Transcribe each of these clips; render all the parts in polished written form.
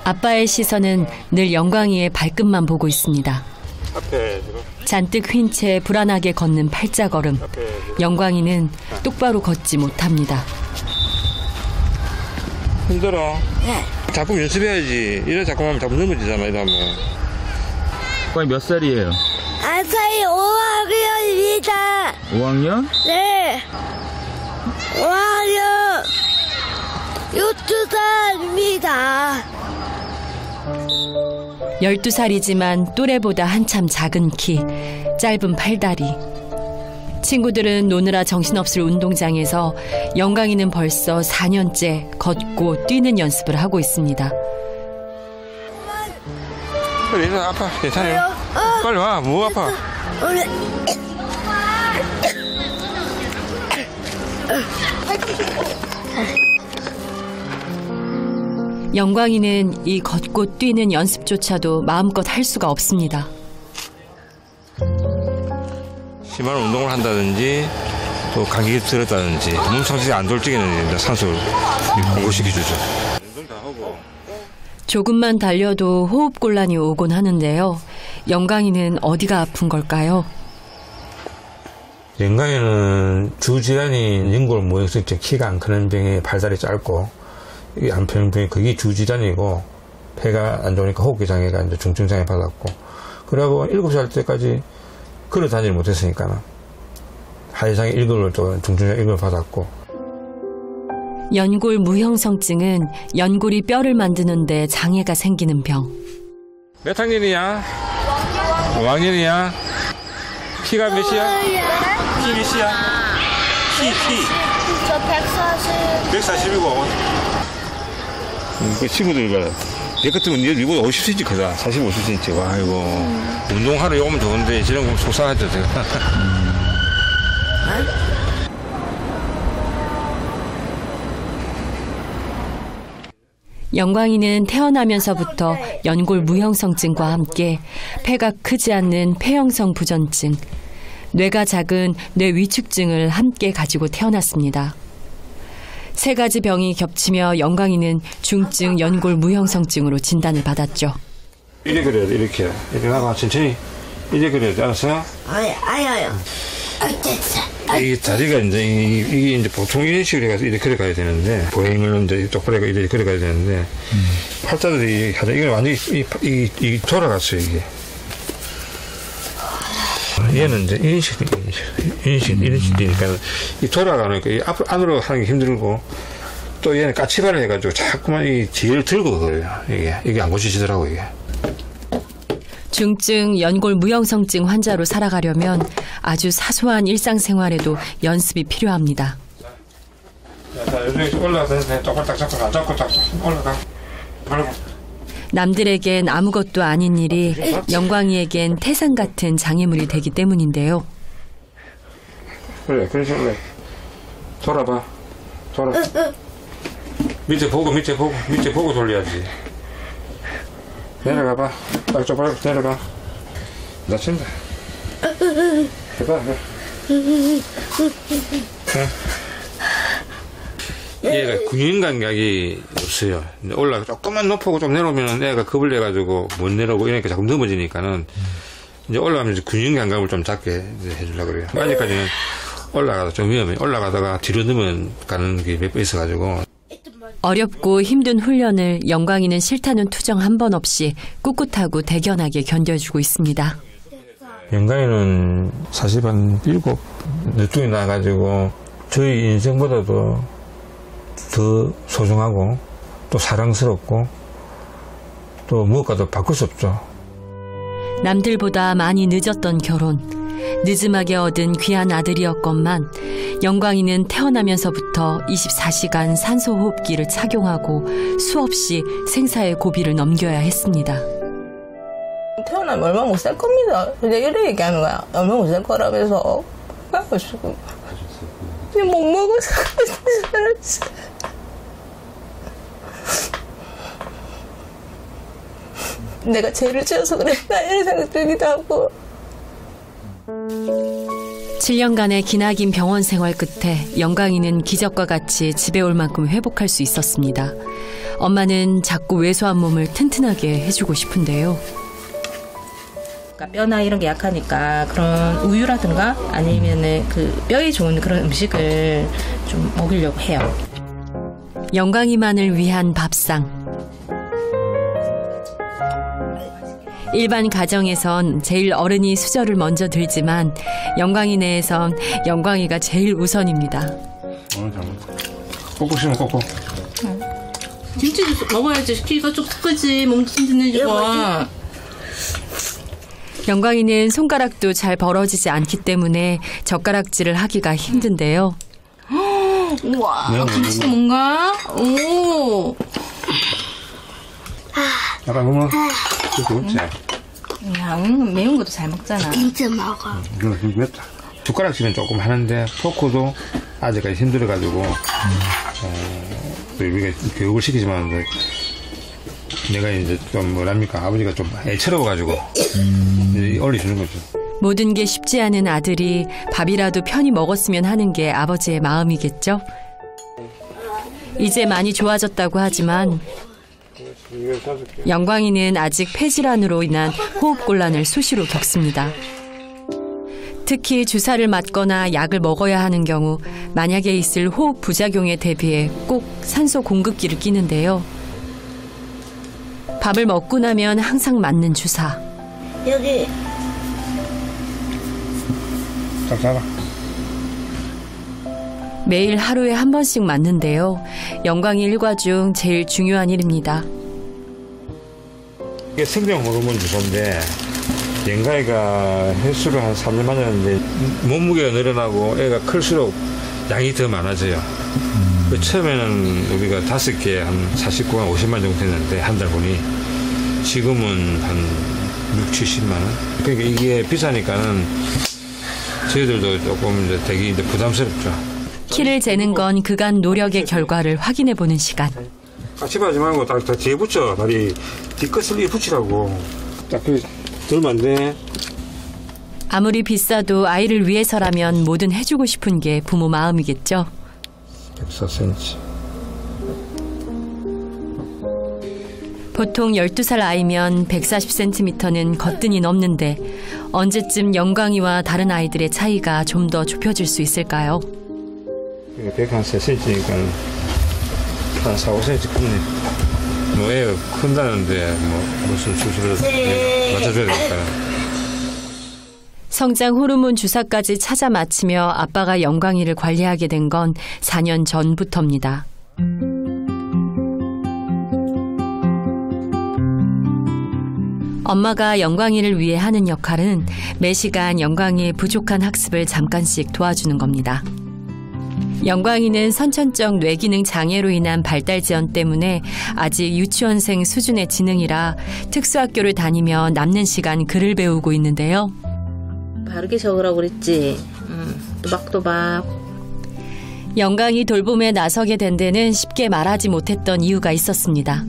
아빠의 시선은 늘 영광이의 발끝만 보고 있습니다. 잔뜩 휜 채 불안하게 걷는 팔자걸음. 영광이는 똑바로 걷지 못합니다. 힘들어? 네. 자꾸 연습해야지. 이래 자꾸 하면 자꾸 넘어지잖아, 이러면. 오빠이 몇 살이에요? 아빠이 5학년입니다. 5학년? 네. 5학년 12살입니다. 12살이지만 또래보다 한참 작은 키, 짧은 팔다리. 친구들은 노느라 정신없을 운동장에서 영광이는 벌써 4년째 걷고 뛰는 연습을 하고 있습니다. 그래, 아파. 괜찮아요? 빨리 와. 뭐 아파? 영광이는 이 걷고 뛰는 연습조차도 마음껏 할 수가 없습니다. 심한 운동을 한다든지 또 감기 들었다든지 몸 상태가 안 좋을 적에는 이제 산소를 공급시켜주죠. 운동 다 하고. 조금만 달려도 호흡곤란이 오곤 하는데요. 영광이는 어디가 아픈 걸까요? 영광이는 주질환이 연골무형성증, 키가 안 크는 병에 발달이 짧고 이게 안 펴는 병이 그게 주질환이고 폐가 안 좋으니까 호흡기 장애가 이제 중증 장애 받았고 그러고 7살 때까지 걸어 다니지 못했으니까 하이상의 1급을 또 중증 1급을 받았고. 연골 무형성증은 연골이 뼈를 만드는데 장애가 생기는 병. 몇 학년이야? 5학년이야? 키가 몇이야? 키 몇이야? 키. 저 140. 140이고. 그 친구들과 내 같으면 이거 50cm 크다. 45cm. 와, 이거. 운동하러 오면 좋은데, 저런 거 속상하죠, 제가. 영광이는 태어나면서부터 연골 무형성증과 함께 폐가 크지 않는 폐형성 부전증, 뇌가 작은 뇌 위축증을 함께 가지고 태어났습니다. 세 가지 병이 겹치며 영광이는 중증 연골 무형성증으로 진단을 받았죠. 이래 그래야 돼, 이렇게. 이렇게 나가, 천천히. 이래 그래야 돼, 알았어? 아야요. 됐어. 이 다리가 이게 이제 보통 이런 식으로 해가지고 이렇게 걸어가야 되는데, 보행을 이제 똑바로 이렇게 걸어가야 되는데, 팔자들이 하자, 이건 완전히 이 돌아갔어요, 이게. 얘는 이제 이런 식이니까, 이 돌아가니까 이 안으로 하는 게 힘들고, 또 얘는 까치발을 해가지고 자꾸만 이 뒤를 들고 그래요, 이게 안 고치시더라고, 이게. 중증 연골 무형성증 환자로 살아가려면 아주 사소한 일상생활에도 연습이 필요합니다. 자, 여기 올라가서 똑바로 딱 잡고 올라가. 남들에겐 아무것도 아닌 일이 영광이에겐 태산 같은 장애물이 되기 때문인데요. 그래, 올래. 돌아봐. 밑에 보고 돌려야지. 내려가봐. 빨리 내려가. 다친다. 해봐. 얘가 균형 감각이 없어요. 조금만 높고 좀 내려오면 애가 겁을 내가지고 못 내려오고 이러니까 자꾸 넘어지니까는 이제 올라가면서 균형 감각을 좀 잡게 해주려고 그래요. 아직까지는 올라가다 좀 위험해. 올라가다가 뒤로 넘어가는 게 몇 번 있어가지고. 어렵고 힘든 훈련을 영광이는 싫다는 투정 한 번 없이 꿋꿋하고 대견하게 견뎌주고 있습니다. 영광이는 사실 한 7 늦둥이 나가지고 저희 인생보다도 더 소중하고 또 사랑스럽고 또 무엇과도 바꿀 수 없죠. 남들보다 많이 늦었던 결혼, 늦음하게 얻은 귀한 아들이었건만 영광이는 태어나면서부터 24시간 산소호흡기를 착용하고 수없이 생사의 고비를 넘겨야 했습니다. 태어나면 얼마 못 살 겁니다. 근데 이래 얘기하는 거야. 얼마 못 살 거라면서. 그래가지고 못 먹어서 살았어. 내가 죄를 지어서 그랬나 이런 생각 들기도 하고. 7년간의 기나긴 병원 생활 끝에 영광이는 기적과 같이 집에 올 만큼 회복할 수 있었습니다. 엄마는 자꾸 왜소한 몸을 튼튼하게 해주고 싶은데요. 그러니까 뼈나 이런 게 약하니까 그런 우유라든가 아니면은 그 뼈에 좋은 그런 음식을 좀 먹이려고 해요. 영광이만을 위한 밥상. 일반 가정에선 제일 어른이 수저를 먼저 들지만 영광이네에선 영광이가 제일 우선입니다. 꼭꼭 씹어 꼭꼭. 김치 먹어야지. 키가 좀 크지. 몸도 튼튼해지고. 영광이는 손가락도 잘 벌어지지 않기 때문에 젓가락질을 하기가 힘든데요. 우와, 김치도 뭔가? 오. 약간 그러면 그렇게 먹지. 야, 매운 것도 잘 먹잖아. 진짜 먹어. 좀 맵다. 젓가락질은 조금 하는데 포크도 아직까지 힘들어가지고 우리가 교육을 시키지만 내가 이제 좀 뭐랍니까 아버지가 좀 애처로워가지고 올려주는 거죠. 모든 게 쉽지 않은 아들이 밥이라도 편히 먹었으면 하는 게 아버지의 마음이겠죠. 이제 많이 좋아졌다고 하지만 영광이는 아직 폐질환으로 인한 호흡곤란을 수시로 겪습니다. 특히 주사를 맞거나 약을 먹어야 하는 경우 만약에 있을 호흡 부작용에 대비해 꼭 산소 공급기를 끼는데요. 밥을 먹고 나면 항상 맞는 주사. 여기. 딱 잡아. 매일 하루에 한 번씩 맞는데요. 영광이 일과 중 제일 중요한 일입니다. 이게 생명 호르몬 주사인데 영광이가 횟수를 한 3년 맞았는데 몸무게가 늘어나고 애가 클수록 양이 더 많아져요. 처음에는 우리가 5개 한 49만 50만 정도 됐는데 한 달 보니 지금은 한 6, 70만 원. 그러니까 이게 비싸니까는 저희들도 조금 이제 되게 이제 부담스럽죠. 키를 재는 건 그간 노력의 결과를 확인해 보는 시간. 같이 하지 말고 딱 뒤에 붙여. 다리 뒤끝을 이 붙이라고. 딱 그 들면 안 돼. 아무리 비싸도 아이를 위해서라면 뭐든 해주고 싶은 게 부모 마음이겠죠. 104cm. 보통 12살 아이면 140cm는 거뜬히 넘는데 언제쯤 영광이와 다른 아이들의 차이가 좀 더 좁혀질 수 있을까요? 103cm니까 한 4, 5cm 크네. 뭐 애가 큰다는데 뭐 무슨 수술을 맞춰줘야 될까요? 성장 호르몬 주사까지 찾아 맞히며 아빠가 영광이를 관리하게 된 건 4년 전부터입니다. 엄마가 영광이를 위해 하는 역할은 매 시간 영광이의 부족한 학습을 잠깐씩 도와주는 겁니다. 영광이는 선천적 뇌기능 장애로 인한 발달 지연 때문에 아직 유치원생 수준의 지능이라 특수학교를 다니며 남는 시간 글을 배우고 있는데요. 바르게 적으라고 그랬지. 또박또박. 영광이 돌봄에 나서게 된 데는 쉽게 말하지 못했던 이유가 있었습니다.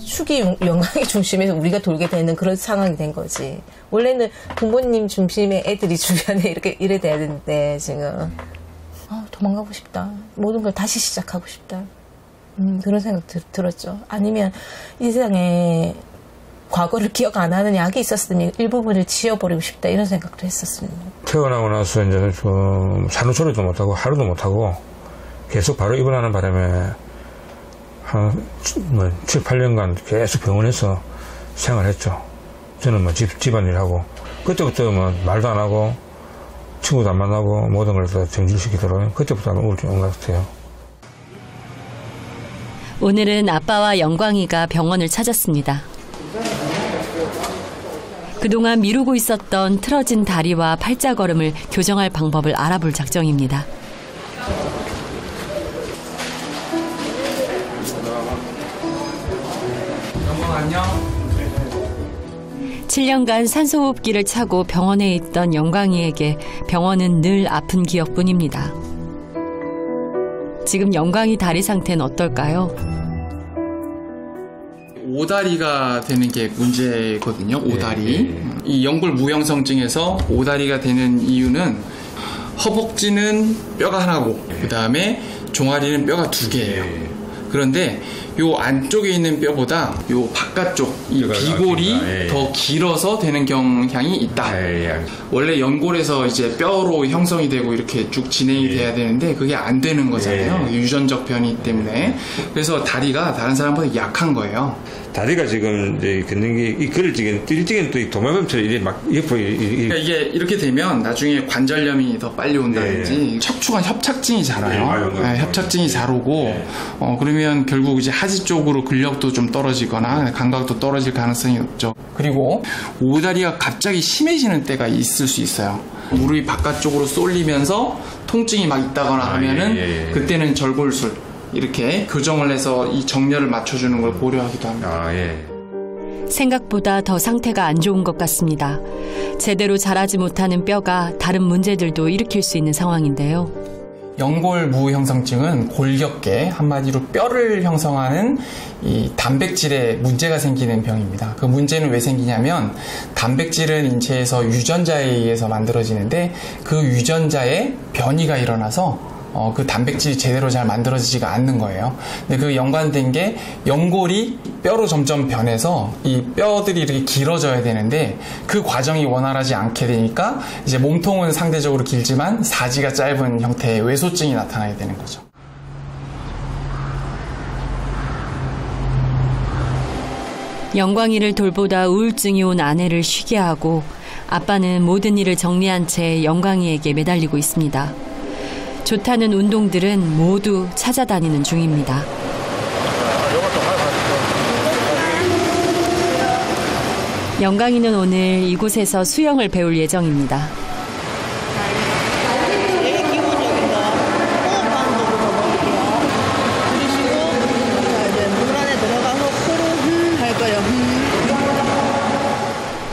축이 영광의 중심에서 우리가 돌게 되는 그런 상황이 된 거지. 원래는 부모님 중심의 애들이 주변에 이렇게 이래 돼야 되는데 지금 도망가고 싶다. 모든 걸 다시 시작하고 싶다. 그런 생각 들었죠. 아니면 이 세상에 과거를 기억 안 하는 약이 있었으니 일부분을 지워버리고 싶다. 이런 생각도 했었습니다. 태어나고 나서 이제 좀 산후조리도 못하고 하루도 못하고 계속 바로 입원하는 바람에 한 7, 8년간 계속 병원에서 생활했죠. 저는 뭐 집안일하고 그때부터 뭐 말도 안 하고 친구도 안 만나고 모든 걸 다 정지시키더라고요. 그때부터 우울증 온 것 같아요. 오늘은 아빠와 영광이가 병원을 찾았습니다. 그동안 미루고 있었던 틀어진 다리와 팔자걸음을 교정할 방법을 알아볼 작정입니다. 안녕. 7년간 산소호흡기를 차고 병원에 있던 영광이에게 병원은 늘 아픈 기억뿐입니다. 지금 영광이 다리 상태는 어떨까요? 오다리가 되는 게 문제거든요. 오다리. 이 연골 무형성증에서 오다리가 되는 이유는 허벅지는 뼈가 하나고 그 다음에 종아리는 뼈가 2개예요. 그런데 요 안쪽에 있는 뼈보다 요 바깥쪽 이 비골이 더 길어서 되는 경향이 있다. 원래 연골에서 이제 뼈로 형성이 되고 이렇게 쭉 진행이 돼야 되는데 그게 안 되는 거잖아요. 유전적 변이 때문에. 그래서 다리가 다른 사람보다 약한 거예요. 다리가 지금 이제 걷는 게 이 그릴지기는 뛸지기는 또 이 도마뱀처럼 이게 막 옆으로 그러니까 이게 이렇게 되면 나중에 관절염이 더 빨리 온다든지 척추관 협착증이 잘 와요. 협착증이 잘 오고 그러면 결국 이제 하지 쪽으로 근력도 좀 떨어지거나 감각도 떨어질 가능성이 높죠. 그리고 오다리가 갑자기 심해지는 때가 있을 수 있어요. 무릎이 바깥쪽으로 쏠리면서 통증이 막 있다거나 하면은 그때는 절골술 이렇게 교정을 해서 이 정렬을 맞춰주는 걸 고려하기도 합니다. 생각보다 더 상태가 안 좋은 것 같습니다. 제대로 자라지 못하는 뼈가 다른 문제들도 일으킬 수 있는 상황인데요. 연골 무형성증은 골격계, 한마디로 뼈를 형성하는 이 단백질에 문제가 생기는 병입니다. 그 문제는 왜 생기냐면 단백질은 인체에서 유전자에 의해서 만들어지는데 그 유전자에 변이가 일어나서 그 단백질이 제대로 잘 만들어지지가 않는 거예요. 근데 그 연관된 게 연골이 뼈로 점점 변해서 이 뼈들이 이렇게 길어져야 되는데 그 과정이 원활하지 않게 되니까 이제 몸통은 상대적으로 길지만 사지가 짧은 형태의 외소증이 나타나게 되는 거죠. 영광이를 돌보다 우울증이 온 아내를 쉬게 하고 아빠는 모든 일을 정리한 채 영광이에게 매달리고 있습니다. 좋다는 운동들은 모두 찾아다니는 중입니다. 영광이는 오늘 이곳에서 수영을 배울 예정입니다. 제일 기본적인 거 호흡하는 부분을 볼게요. 들이쉬고 이제 물 안에 들어가서 코로 할 거예요.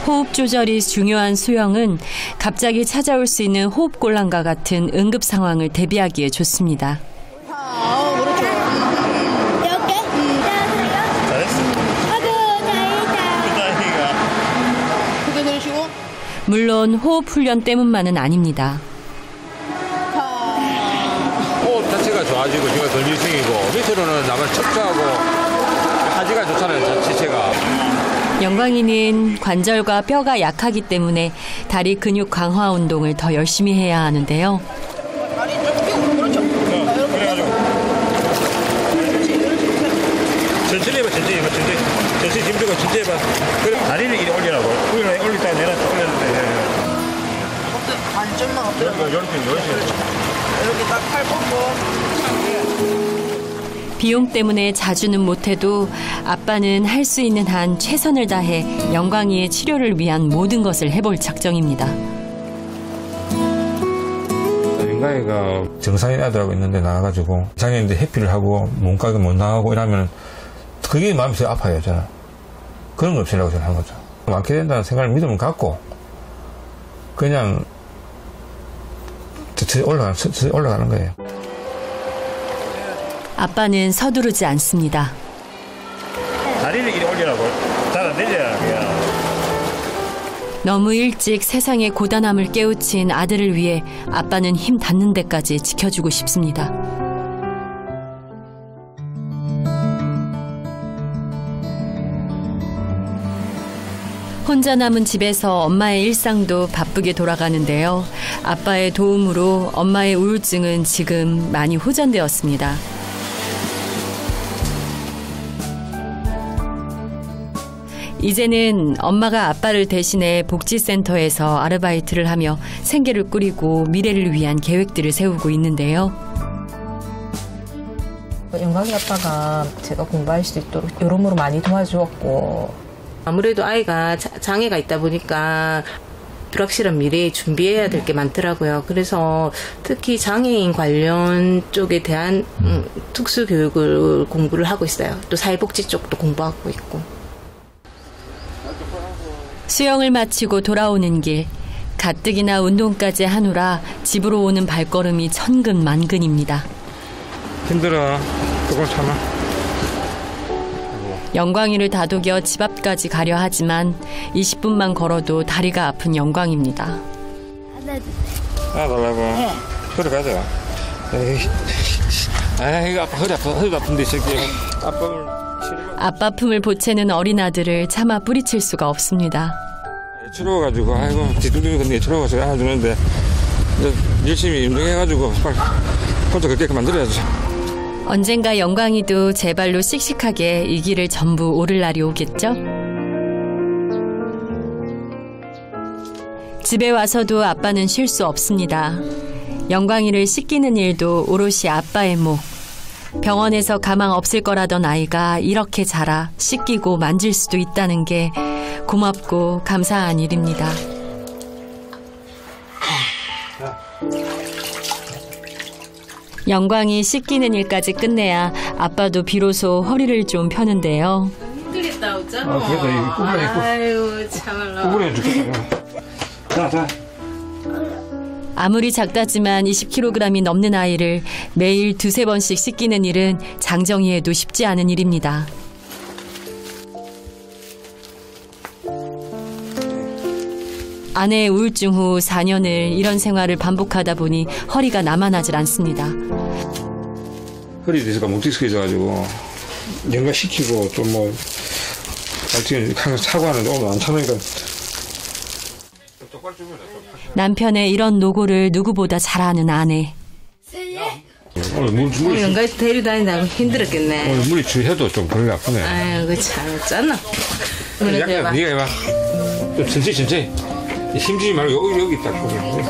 호흡 조절이 중요한 수영은 갑자기 찾아올 수 있는 호흡곤란과 같은 응급 상황을 대비하기에 좋습니다. 그렇죠. 이렇게? 잘했어. 아이고, 다행이다. 크게 들이쉬고 물론 호흡 훈련 때문만은 아닙니다. 호흡 자체가 좋아지고 지금 근질성이고 밑으로는 나만 척추하고 하지가 좋잖아요. 자체가. 영광이는 관절과 뼈가 약하기 때문에 다리 근육 강화 운동을 더 열심히 해야 하는데요. 다리 쭉 펴고 그렇죠. 그래가지고 천천히 해봐. 천천히 힘주고 천천히 해봐. 그래 다리를 이리 올리라고. 올리다가 내려서 올렸는데 반점만 엎드려. 이렇게 이렇게 딱 팔 뻗고. 비용 때문에 자주는 못해도 아빠는 할 수 있는 한 최선을 다해 영광이의 치료를 위한 모든 것을 해볼 작정입니다. 영광이가 정상인 아들하고 있는데 나와가지고 장애인들 해피를 하고 몸가게 못 나가고 이러면 그게 마음이 제일 아파요. 저는. 그런 거 없으려고 저는 한 거죠. 많게 된다는 생각을 믿음을 갖고 그냥 올라가는 거예요. 아빠는 서두르지 않습니다. 다리를 이리 올리라고. 잘 안 되잖아. 너무 일찍 세상의 고단함을 깨우친 아들을 위해 아빠는 힘 닿는 데까지 지켜주고 싶습니다. 혼자 남은 집에서 엄마의 일상도 바쁘게 돌아가는데요. 아빠의 도움으로 엄마의 우울증은 지금 많이 호전되었습니다. 이제는 엄마가 아빠를 대신해 복지센터에서 아르바이트를 하며 생계를 꾸리고 미래를 위한 계획들을 세우고 있는데요. 영광이 아빠가 제가 공부할 수 있도록 여러모로 많이 도와주었고 아무래도 아이가 장애가 있다 보니까 불확실한 미래에 준비해야 될 게 많더라고요. 그래서 특히 장애인 관련 쪽에 대한 특수교육을 공부를 하고 있어요. 또 사회복지 쪽도 공부하고 있고. 수영을 마치고 돌아오는 길, 가뜩이나 운동까지 하느라 집으로 오는 발걸음이 천근만근입니다. 힘들어. 조금 참아. 영광이를 다독여 집 앞까지 가려 하지만 20분만 걸어도 다리가 아픈 영광입니다. 안아달라고. 그래 가자. 아이 아빠 허리 아픈데 이 새끼. 아빠 품을 보채는 어린 아들을 차마 뿌리칠 수가 없습니다. 예추러워가지고 아이고 뒤뚱뚱이 근데 예추러워서 안아주는데 열심히 운동해가지고 빨리 혼자 그렇게 만들어야지. 언젠가 영광이도 제 발로 씩씩하게 이 길을 전부 오를 날이 오겠죠? 집에 와서도 아빠는 쉴 수 없습니다. 영광이를 씻기는 일도 오롯이 아빠의 목. 병원에서 가망 없을 거라던 아이가 이렇게 자라 씻기고 만질 수도 있다는 게 고맙고 감사한 일입니다. 영광이 씻기는 일까지 끝내야 아빠도 비로소 허리를 좀 펴는데요. 힘들겠다, 어쩌? 그래도 이거 구부려. 아유, 참말로. 구부려 죽겠다. 자. 아무리 작다지만 20kg이 넘는 아이를 매일 2-3번씩 씻기는 일은 장정희에도 쉽지 않은 일입니다. 아내의 우울증 후 4년을 이런 생활을 반복하다 보니 허리가 남아나질 않습니다. 허리 디스크가 뭉툭해져가지고 연가시키고 좀 뭐 어떻게 항상 사고하는데 오늘 안 참으니까 남편의 이런 노고를 누구보다 잘 아는 아내. 오늘 물이 연가 데리고 다닌다고 힘들었겠네. 오늘 물이 주해도 좀 별로 아프네. 아유, 참, 짠나. 약간 네가 해봐. 좀 천천히. 힘주지 말고 여기 딱 보고.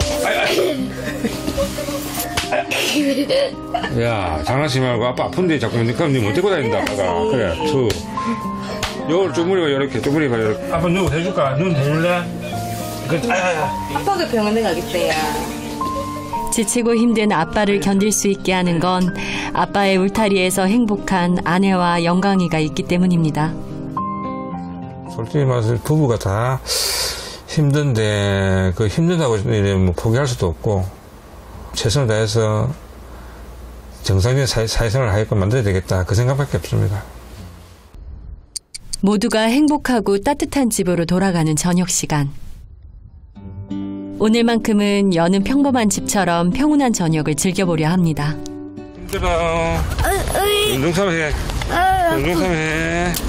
야, 장난치지 말고 아빠 아픈데 자꾸 그럼 못 데리고 다닌다. 아빠가. 그래, 요걸 쪼무리가 이렇게. 아빠 누구 해줄까? 눈 해줄래? 아빠가 병원에 가겠대요. 지치고 힘든 아빠를 견딜 수 있게 하는 건 아빠의 울타리에서 행복한 아내와 영광이가 있기 때문입니다. 솔직히 말해서 부부가 다 힘든데 그 힘들다고 뭐 포기할 수도 없고 최선을 다해서 정상적인 사회생활을 하게끔 만들어야 되겠다 그 생각밖에 없습니다. 모두가 행복하고 따뜻한 집으로 돌아가는 저녁 시간. 오늘만큼은 여는 평범한 집처럼 평온한 저녁을 즐겨보려 합니다. 힘들어. 운동 좀 해.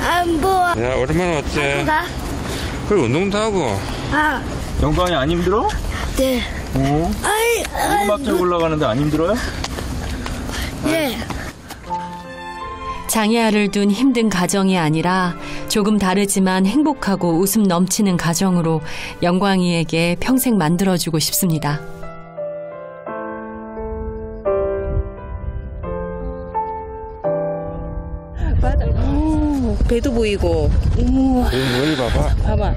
안 보여. 야, 오랜만에 왔지? 그래, 운동도 하고. 영광이 안 힘들어? 네. 오르막길 올라가는데 안 힘들어요? 네. 장애아를 둔 힘든 가정이 아니라 조금 다르지만 행복하고 웃음 넘치는 가정으로 영광이에게 평생 만들어주고 싶습니다. 배도 보이고. 여기 봐봐. 봐봐.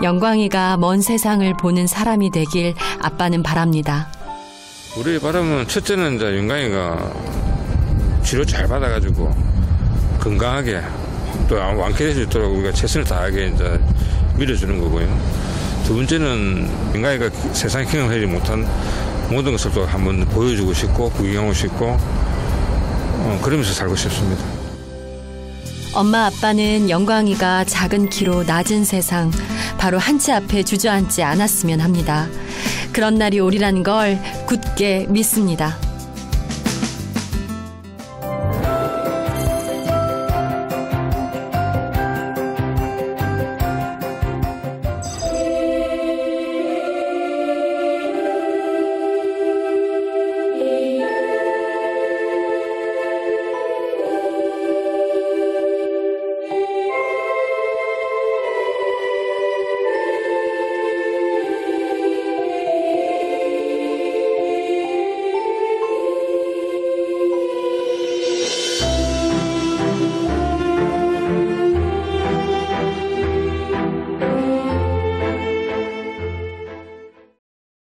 영광이가 먼 세상을 보는 사람이 되길 아빠는 바랍니다. 우리의 바람은 첫째는 이제 영광이가 치료 잘 받아가지고 건강하게 또 완쾌될 수 있도록 우리가 최선을 다하게 이제 밀어주는 거고요. 두 번째는 영광이가 세상 경험하지 못한 모든 것을 또 한번 보여주고 싶고 구경하고 싶고 그러면서 살고 싶습니다. 엄마 아빠는 영광이가 작은 키로 낮은 세상 바로 한치 앞에 주저앉지 않았으면 합니다. 그런 날이 오리란 걸 굳게 믿습니다.